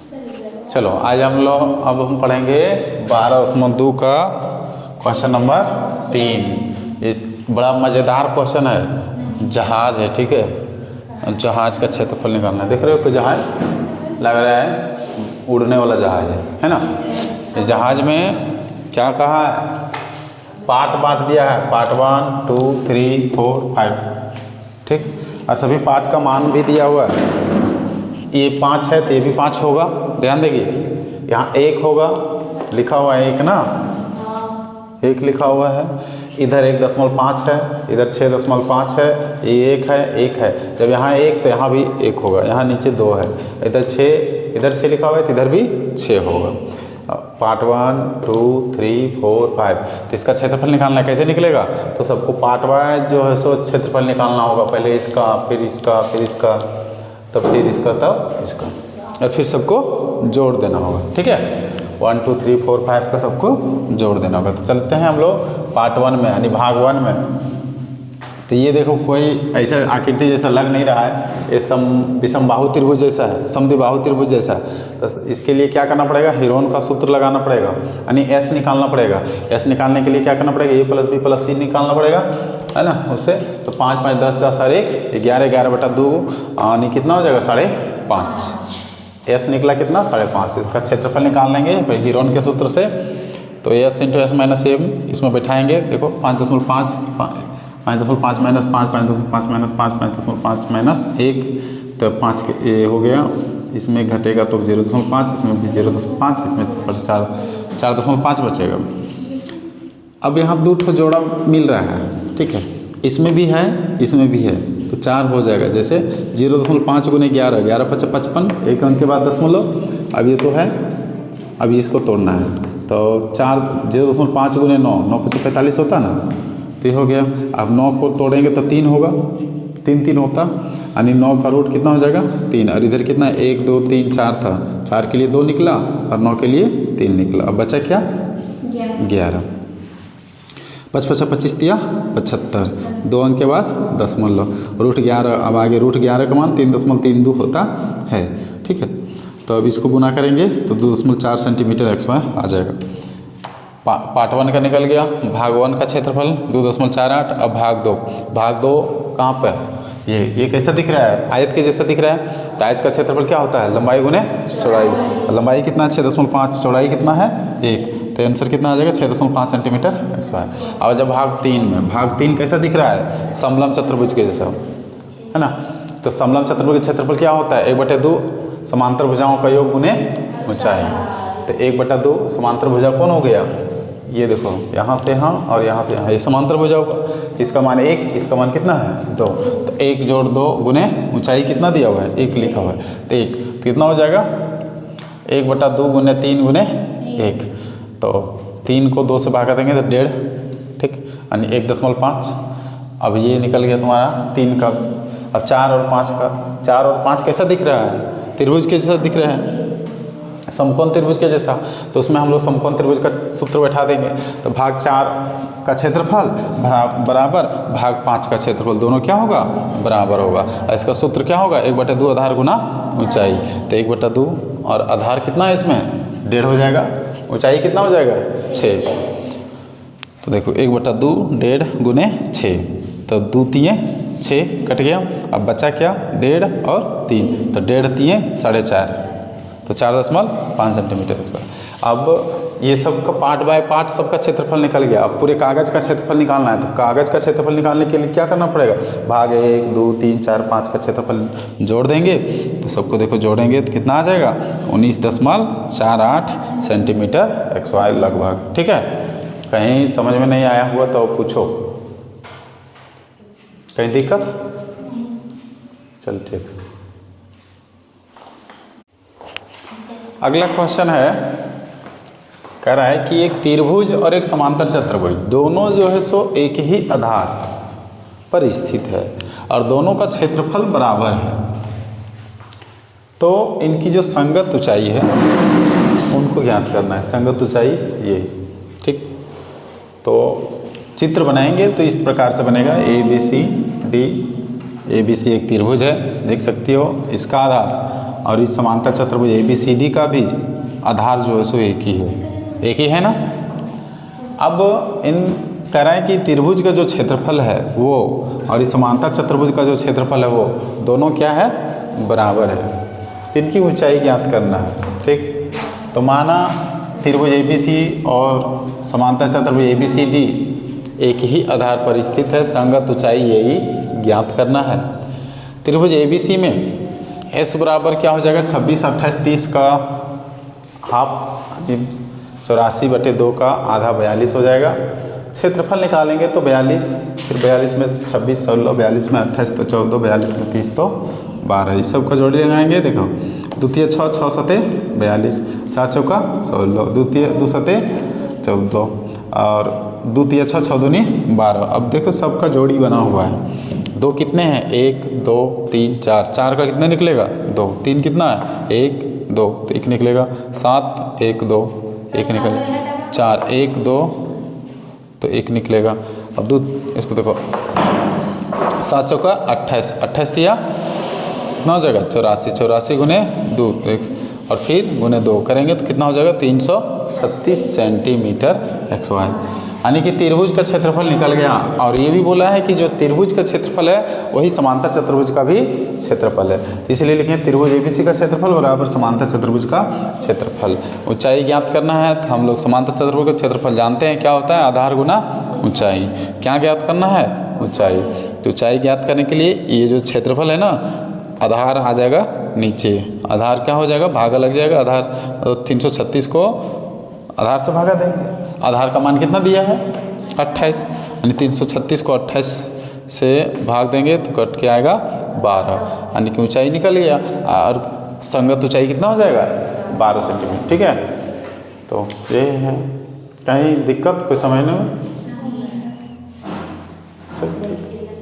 चलो आज हम लोग अब हम पढ़ेंगे 12.2 का क्वेश्चन नंबर 3। ये बड़ा मज़ेदार क्वेश्चन है। जहाज है, ठीक है, जहाज का क्षेत्रफल निकालना है। देख रहे हो कि जहाज लग रहा है उड़ने वाला जहाज है ना। इस जहाज में क्या कहा है, पार्ट बांट दिया है, पार्ट 1 2 3 4 5, ठीक, और सभी पार्ट का मान भी दिया हुआ है। ये 5 है तो ये भी 5 होगा। ध्यान देंगे, यहाँ 1 होगा, लिखा हुआ है 1 ना, 1 लिखा हुआ है। इधर 1.5 है, इधर 6.5 है, ये 1 है, 1 है। जब यहाँ 1 तो यहाँ भी 1 होगा, यहाँ नीचे 2 है, इधर 6 लिखा हुआ है तो इधर भी 6 होगा। पार्ट 1 2 3 4 5, तो इसका क्षेत्रफल निकालना है। कैसे निकलेगा, तो सबको पार्ट वाइज जो है सो क्षेत्रफल निकालना होगा। पहले इसका, फिर इसका, फिर इसका, तब फिर इसका, तब इसका, और फिर सबको जोड़ देना होगा। ठीक है, 1 2 3 4 5 का सबको जोड़ देना होगा। तो चलते हैं हम लोग पार्ट 1 में, यानी भाग 1 में। तो ये देखो कोई ऐसा आकृति जैसा लग नहीं रहा है, ये विषमबाहु त्रिभुज जैसा है, समद्विबाहु त्रिभुज जैसा है। तो इसके लिए क्या करना पड़ेगा, हीरोन का सूत्र लगाना पड़ेगा, यानी एस निकालना पड़ेगा। एस निकालने के लिए क्या करना पड़ेगा, ए प्लस बी प्लस सी निकालना पड़ेगा, है ना। उससे तो 5 5 10 10 और 1 11 11 बटा 2, यानी कितना हो जाएगा 5.5। एस निकला कितना 5.5। इसका क्षेत्रफल निकाल लेंगे हीरोन के सूत्र से। तो S into S minus M इसमें बैठाएंगे। देखो 5.5 5.5 माइनस 5 5.5 माइनस 5 5.5 माइनस 1, तो 5 के ए हो गया। इसमें घटेगा तो 0.5, इसमें भी 0.5, इसमें 4.5 बचेगा। अब यहाँ 2 ठो जोड़ा मिल रहा है, ठीक है, इसमें भी है, इसमें भी है, तो 4 हो जाएगा। जैसे 0.5 गुने 11, 11 5 55, एक अंक के बाद दशमलव। अब ये तो है, अब इसको तोड़ना है। तो 0.5 गुने 9, 9 5 45 होता ना, तो ये हो गया। अब 9 को तोड़ेंगे तो 3 होगा, 3 3 होता, यानी 9 का रूट कितना हो जाएगा 3। और इधर कितना 1 2 3 4 था, 4 के लिए 2 निकला और 9 के लिए 3 निकला। अब बचा क्या 11। 5 5 25 दिया 75, 2 अंक के बाद दशमलव, रूट 11। अब आगे रूट 11 का मान 3.32 होता है, ठीक है। तो अब इसको गुना करेंगे तो 2.4 सेंटीमीटर एक्स वाई आ जाएगा। पार्ट 1 का निकल गया। भाग 1 का क्षेत्रफल 2.48। अब भाग 2 कहाँ पर, ये कैसा दिख रहा है, आयत के जैसा दिख रहा है। तो आयत का क्षेत्रफल क्या होता है, लंबाई गुने चौड़ाई। लंबाई कितना है 6.5, चौड़ाई कितना है 1, तो आंसर कितना आ जाएगा 6.5 सेंटीमीटर एक्स वाई। अब जब भाग 3 में, भाग 3 कैसा दिख रहा है, समलम चतुर्भुज के जैसा, है ना। तो समलम चतुर्भुज का क्षेत्रफल क्या होता है, 1/2 समांतर भुजाओं का योग गुने ऊंचाई। तो 1/2 समांतर भुजा कौन हो गया, ये देखो, यहाँ से यहाँ और यहाँ से यहाँ, ये समांतर भुजा होगा। इसका मान 1, इसका मान कितना है 2, तो 1 जोड़ 2 गुने ऊंचाई कितना दिया हुआ है 1 लिखा हुआ है, तो 1, तो कितना हो जाएगा 1/2 गुने 3 गुने 1। तो 3 को 2 से भागा देंगे तो 1.5, ठीक, यानी 1.5। अब ये निकल गया तुम्हारा 3 का। अब 4 और 5 का, 4 और 5 कैसा दिख रहा है, त्रिभुज के जैसा दिख रहा है, समकोण त्रिभुज के जैसा। तो उसमें हम लोग समकोण त्रिभुज का सूत्र बैठा देंगे। तो भाग 4 का क्षेत्रफल बराबर भाग 5 का क्षेत्रफल, दोनों क्या होगा बराबर होगा। इसका सूत्र क्या होगा 1/2 आधार गुना ऊंचाई। तो 1/2 और आधार कितना है इसमें 1.5 हो जाएगा, ऊंचाई कितना हो जाएगा 6। तो देखो 1/2 1.5 गुने 6, तो 2 3 6 कट गया। अब बचा क्या 1.5 और 3, तो 1.5 3 4.5, तो 4.5 सेंटीमीटर। अब ये सब का पार्ट बाय पार्ट सबका क्षेत्रफल निकल गया। अब पूरे कागज़ का क्षेत्रफल निकालना है। तो कागज़ का क्षेत्रफल निकालने के लिए क्या करना पड़ेगा, भाग 1 2 3 4 5 का क्षेत्रफल जोड़ देंगे। तो सबको देखो जोड़ेंगे तो कितना आ जाएगा 19.48 सेंटीमीटर एक्स वाई लगभग, ठीक है। कहीं समझ में नहीं आया हुआ तो पूछो, कहीं दिक्कत, चल ठीक। अगला क्वेश्चन है, कह रहा है कि एक त्रिभुज और एक समांतर चतुर्भुज दोनों जो है सो एक ही आधार पर स्थित है और दोनों का क्षेत्रफल बराबर है। तो इनकी जो संगत ऊंचाई है उनको ज्ञात करना है। संगत ऊंचाई ये, ठीक। तो चित्र बनाएंगे तो इस प्रकार से बनेगा ABC D। ABC एक त्रिभुज है, देख सकती हो, इसका आधार और इस समांतर चतुर्भुज ABCD का भी आधार जो है सो एक ही है ना। अब इन कह रहे हैं कि त्रिभुज का जो क्षेत्रफल है वो और इस समांतर चतुर्भुज का जो क्षेत्रफल है वो दोनों क्या है, बराबर है। तो इनकी ऊंचाई ज्ञात करना है, ठीक। तो माना त्रिभुज ABC और समांतर चतुर्भुज ABCD एक ही आधार पर स्थित है, संगत ऊंचाई यही ज्ञात करना है। त्रिभुज ABC में S बराबर क्या हो जाएगा, 26, 28, 30 का हाफ 84/2 का आधा 42 हो जाएगा। क्षेत्रफल निकालेंगे तो 42, फिर 42 में 26 16, 42 में 28 तो 14, 42 में 30 तो 12, इस सब का जोड़ी लगाएंगे। देखो द्वितीय 6, 6 सते 42, 4 चौका 16, द्वितीय 2 सते 14 और द्वितीय 6, 6 दूनी 12। अब देखो सबका जोड़ी बना हुआ है। 2 कितने हैं, 1 2 3 4, 4 का कितना निकलेगा 2, 3 कितना है 1 2 तो 1 निकलेगा, 7 1 2 1 निकलेगा, 4 1 2 तो 1 निकलेगा। अब इसको देखो 7 चौका 28, 28 दिया कितना हो जाएगा 84, 84 गुने 2 तो और फिर गुने 2 करेंगे तो कितना हो जाएगा 336 सेंटीमीटर XY। यानी कि त्रिभुज का क्षेत्रफल निकल गया। और ये भी बोला है कि जो त्रिभुज का क्षेत्रफल है वही समांतर चतुर्भुज का भी क्षेत्रफल है, इसलिए लिखे त्रिभुज ABC का क्षेत्रफल बराबर समांतर चतुर्भुज का क्षेत्रफल। ऊंचाई ज्ञात करना है तो हम लोग समांतर चतुर्भुज का क्षेत्रफल जानते हैं क्या होता है, आधार गुना ऊंचाई। क्या ज्ञात करना है, ऊंचाई। तो ऊंचाई ज्ञात करने के लिए ये जो क्षेत्रफल है ना, आधार आ जाएगा नीचे, आधार क्या हो जाएगा, भागा लग जाएगा। आधार 336 को आधार से भागा देंगे। आधार का मान कितना दिया है 28, यानी 336 को 28 से भाग देंगे तो कट के आएगा 12, यानी कि ऊंचाई निकल गया। और संगत ऊंचाई कितना हो जाएगा 12 सेंटीमीटर, ठीक है। तो ये है, कहीं दिक्कत कोई समझने में, चलो ठीक है।